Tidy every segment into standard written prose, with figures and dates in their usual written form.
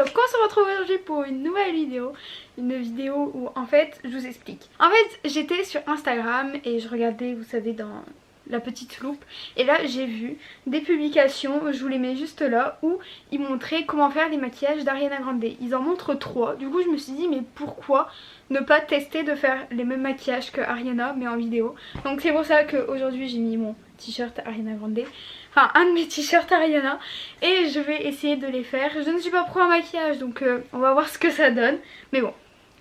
Donc on se retrouve aujourd'hui pour une nouvelle vidéo. Une vidéo où en fait je vous explique. En fait j'étais sur Instagram et je regardais, vous savez, dans la petite loupe. Et là j'ai vu des publications, je vous les mets juste là, où ils montraient comment faire les maquillages d'Ariana Grande. Ils en montrent 3. Du coup je me suis dit mais pourquoi ne pas tester de faire les mêmes maquillages que Ariana mais en vidéo. Donc c'est pour ça qu'aujourd'hui j'ai mis mon t-shirt Ariana Grande. Enfin un de mes t-shirts Ariana. Et je vais essayer de les faire. Je ne suis pas pro en maquillage donc on va voir ce que ça donne. Mais bon,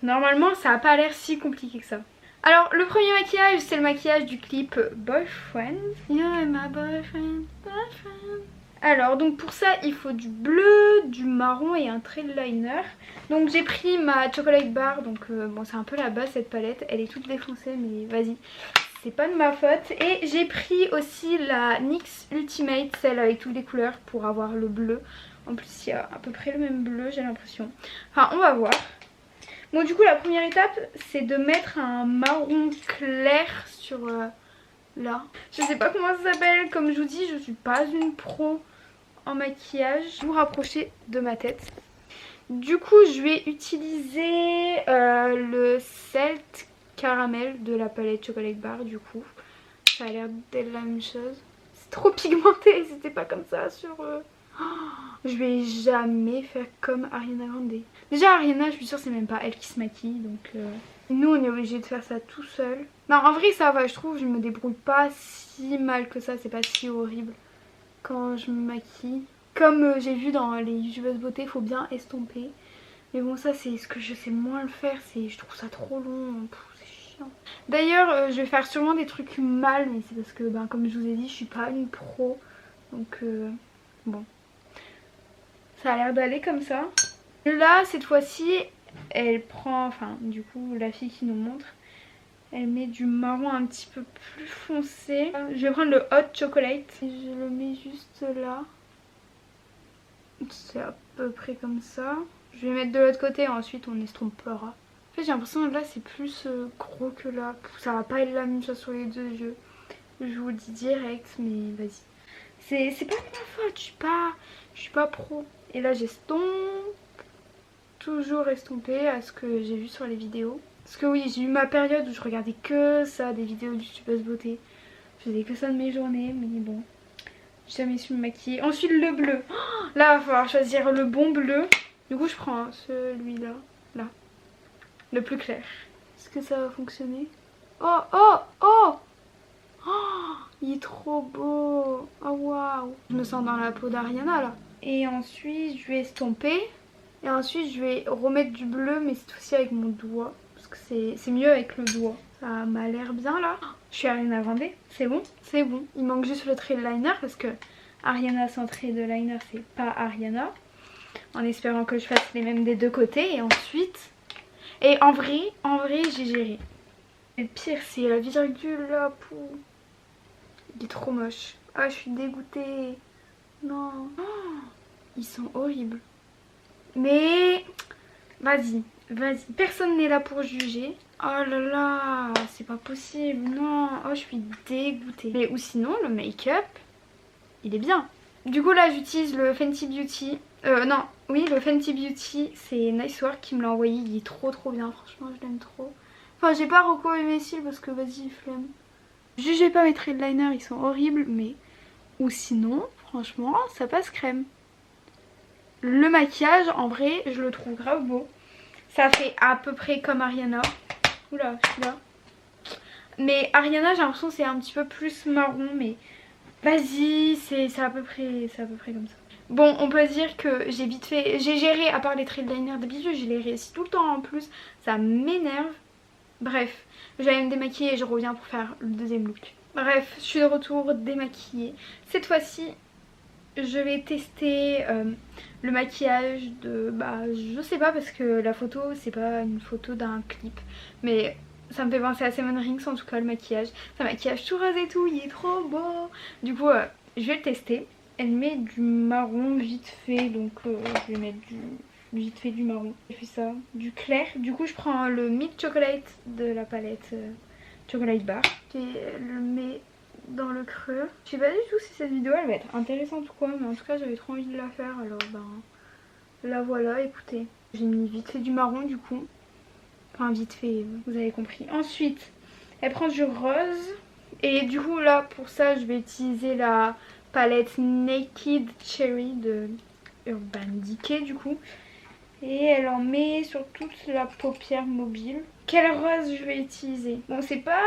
normalement ça n'a pas l'air si compliqué que ça. Alors le premier maquillage c'est le maquillage du clip Boyfriend. You're my boyfriend, boyfriend. Alors donc pour ça il faut du bleu, du marron et un trail liner. Donc j'ai pris ma chocolate bar, donc bon c'est un peu la base cette palette, elle est toute défoncée mais vas-y, c'est pas de ma faute. Et j'ai pris aussi la NYX Ultimate, celle avec toutes les couleurs pour avoir le bleu. En plus il y a à peu près le même bleu j'ai l'impression. Enfin on va voir. Bon du coup la première étape c'est de mettre un marron clair sur là. Je sais pas comment ça s'appelle, comme je vous dis je suis pas une pro en maquillage. Je vais vous rapprocher de ma tête. Du coup je vais utiliser le Celt Caramel de la palette Chocolate Bar. Du coup ça a l'air d'être la même chose. C'est trop pigmenté, c'était pas comme ça sur... Je vais jamais faire comme Ariana Grande. Déjà Ariana je suis sûre c'est même pas elle qui se maquille donc nous on est obligé de faire ça tout seul. Non en vrai ça va, je trouve, je me débrouille pas si mal que ça, c'est pas si horrible quand je me maquille. Comme j'ai vu dans les youtubeuses beauté, faut bien estomper. Mais bon ça c'est ce que je sais moins le faire, je trouve ça trop long, c'est chiant. D'ailleurs je vais faire sûrement des trucs mal mais c'est parce que ben, comme je vous ai dit je suis pas une pro. Donc bon. Ça a l'air d'aller comme ça. Là cette fois-ci elle prend, enfin du coup la fille qui nous montre, elle met du marron un petit peu plus foncé. Je vais prendre le hot chocolate et je le mets juste là. C'est à peu près comme ça. Je vais mettre de l'autre côté, ensuite on estompera. En fait j'ai l'impression que là c'est plus gros que là. Ça va pas être la même chose sur les deux yeux. Je vous le dis direct mais vas-y. C'est pas de ma faute, je suis pas pro. Et là j'estompe. Toujours estompé à ce que j'ai vu sur les vidéos. Parce que oui, j'ai eu ma période où je regardais que ça, des vidéos de youtubeuse beauté. Je faisais que ça de mes journées, mais bon, j'ai jamais su me maquiller. Ensuite le bleu. Oh, là il va falloir choisir le bon bleu. Du coup je prends celui-là, là, le plus clair. Est-ce que ça va fonctionner? Oh, oh, oh, oh, il est trop beau. Oh waouh. Je me sens dans la peau d'Ariana là. Et ensuite je vais estomper. Et ensuite je vais remettre du bleu mais cette fois-ci avec mon doigt. Parce que c'est mieux avec le doigt. Ça m'a l'air bien là. Je suis Ariana Grande. C'est bon, c'est bon. Il manque juste le trait de liner parce que Ariana sans trait de liner c'est pas Ariana. En espérant que je fasse les mêmes des deux côtés. Et ensuite... Et en vrai j'ai géré. Et le pire c'est la virgule là. Pour... Il est trop moche. Ah je suis dégoûtée. Non. Oh, ils sont horribles. Mais vas-y, vas-y. Personne n'est là pour juger. Oh là là, c'est pas possible. Non, oh je suis dégoûtée. Mais ou sinon le make-up, il est bien. Du coup là j'utilise le Fenty Beauty. Non, oui le Fenty Beauty, c'est Nice Work qui me l'a envoyé. Il est trop bien, franchement je l'aime trop. Enfin j'ai pas recouvert mes cils parce que vas-y flemme. Jugez pas mes traits de liner, ils sont horribles. Mais ou sinon, franchement ça passe crème. Le maquillage en vrai je le trouve grave beau. Ça fait à peu près comme Ariana. Oula, celui-là. Mais Ariana j'ai l'impression que c'est un petit peu plus marron. Mais vas-y, c'est à peu près comme ça. Bon on peut dire que j'ai vite fait, j'ai géré à part les traits de liner d'habitude. Je les réussis tout le temps en plus. Ça m'énerve. Bref, je vais aller me démaquiller et je reviens pour faire le deuxième look. Bref, je suis de retour démaquillée. Cette fois-ci je vais tester le maquillage de... Bah je sais pas parce que la photo c'est pas une photo d'un clip. Mais ça me fait penser à Simone Rings en tout cas le maquillage. C'est un maquillage tout rose et tout, il est trop beau. Du coup je vais le tester. Elle met du marron vite fait donc je vais mettre vite fait du marron. J'ai fait ça, du clair. Du coup je prends le Milk Chocolate de la palette Chocolate Bar. Je le mets dans le creux. Je sais pas du tout si cette vidéo elle va être intéressante ou quoi, mais en tout cas j'avais trop envie de la faire alors ben Là voilà, écoutez. J'ai mis vite fait du marron du coup. Enfin vite fait, vous avez compris. Ensuite, elle prend du rose. Et du coup là, pour ça, je vais utiliser la palette Naked Cherry de Urban Decay du coup. Et elle en met sur toute la paupière mobile. Quel rose je vais utiliser? Bon, c'est pas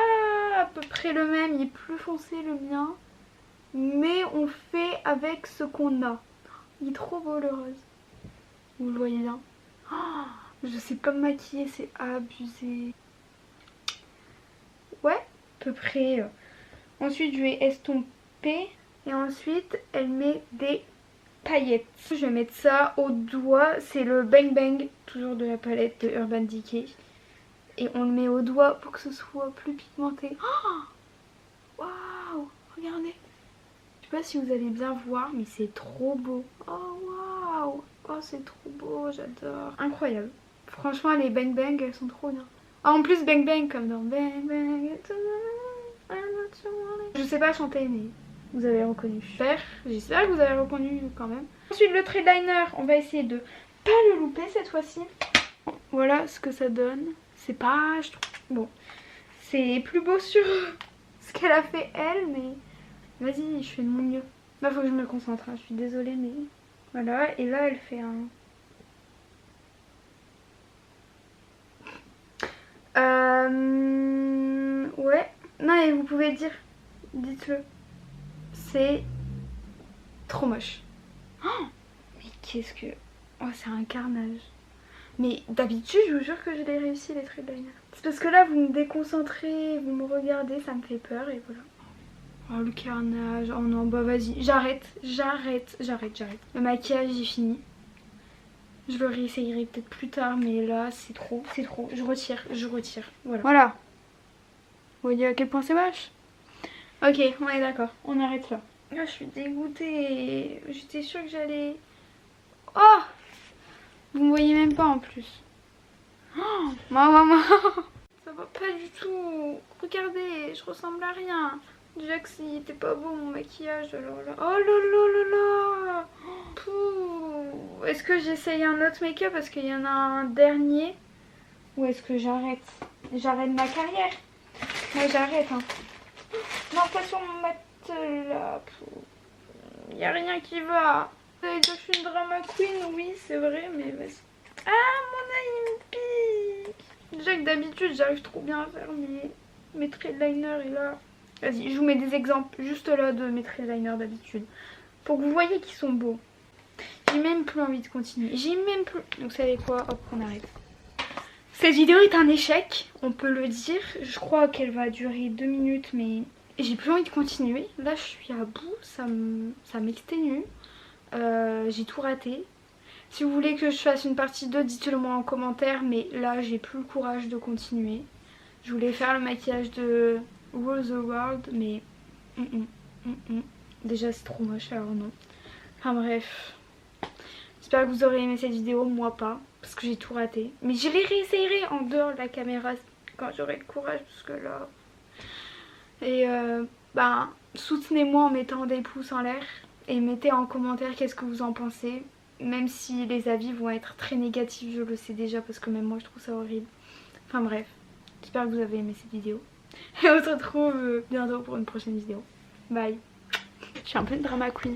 à peu près le même, il est plus foncé le mien. Mais on fait avec ce qu'on a. Il est trop beau le rose. Vous le voyez bien. Oh, je sais pas me maquiller, c'est abusé. Ouais, à peu près. Ensuite, je vais estomper. Et ensuite, elle met des paillettes. Je vais mettre ça au doigt. C'est le Bang Bang, toujours de la palette de Urban Decay. Et on le met au doigt pour que ce soit plus pigmenté. Oh, waouh, regardez. Je sais pas si vous allez bien voir, mais c'est trop beau. Oh, waouh. Oh, c'est trop beau, j'adore. Incroyable. Franchement, les Bang Bang, elles sont trop bien. Ah, en plus, Bang Bang, comme dans Bang Bang. Je sais pas chanter, mais vous avez reconnu. J'espère que vous avez reconnu quand même. Ensuite, le trait liner, on va essayer de pas le louper cette fois-ci. Voilà ce que ça donne. C'est pas... je trouve... Bon, c'est plus beau sur ce qu'elle a fait elle, mais vas-y, je fais de mon mieux. Là, faut que je me concentre, hein. Je suis désolée, mais... Voilà, et là, elle fait un... Ouais. Non, et vous pouvez dire. Dites-le. C'est trop moche. Oh, mais qu'est-ce que... Oh, c'est un carnage. Mais d'habitude, je vous jure que je l'ai réussi les traits de liner. C'est parce que là, vous me déconcentrez, vous me regardez, ça me fait peur et voilà. Oh, le carnage. Oh non, bah vas-y, j'arrête. Le maquillage est fini. Je le réessayerai peut-être plus tard, mais là, c'est trop. Je retire. Voilà. Vous voyez à quel point c'est moche? Ok, on est d'accord, on arrête là. Oh, je suis dégoûtée. J'étais sûre que j'allais... Oh, vous me voyez même pas en plus. Oh, maman. Ça va pas du tout. Regardez, je ressemble à rien. Déjà que s'il était pas beau mon maquillage, alors là... Oh là là. Pouh. Est-ce que j'essaye un autre make-up parce qu'il y en a un dernier? Ou est-ce que j'arrête? J'arrête ma carrière. Moi j'arrête, hein. Non, pas sur mon matelas. Il n'y a rien qui va. Vous allez dire que je suis une drama queen, oui, c'est vrai, mais vas-y. Ah, mon œil, il me pique. Déjà que d'habitude, j'arrive trop bien à faire mes traits de liner et là... Vas-y, je vous mets des exemples juste là de mes traits de liner d'habitude. Pour que vous voyez qu'ils sont beaux. J'ai même plus envie de continuer. Donc, vous savez quoi? Hop, on arrête. Cette vidéo est un échec, on peut le dire. Je crois qu'elle va durer 2 minutes, mais j'ai plus envie de continuer. Là, je suis à bout, ça m'exténue. J'ai tout raté. Si vous voulez que je fasse une partie 2, dites-le moi en commentaire, mais là, j'ai plus le courage de continuer. Je voulais faire le maquillage de Rule the World, mais déjà, c'est trop moche, alors non. Enfin bref. J'espère que vous aurez aimé cette vidéo, moi pas, parce que j'ai tout raté. Mais je les réessayerai en dehors de la caméra quand j'aurai le courage, parce que là... Et soutenez-moi en mettant des pouces en l'air et mettez en commentaire qu'est-ce que vous en pensez. Même si les avis vont être très négatifs, je le sais déjà, parce que même moi je trouve ça horrible. Enfin bref, j'espère que vous avez aimé cette vidéo. Et on se retrouve bientôt pour une prochaine vidéo. Bye. Je suis un peu une drama queen.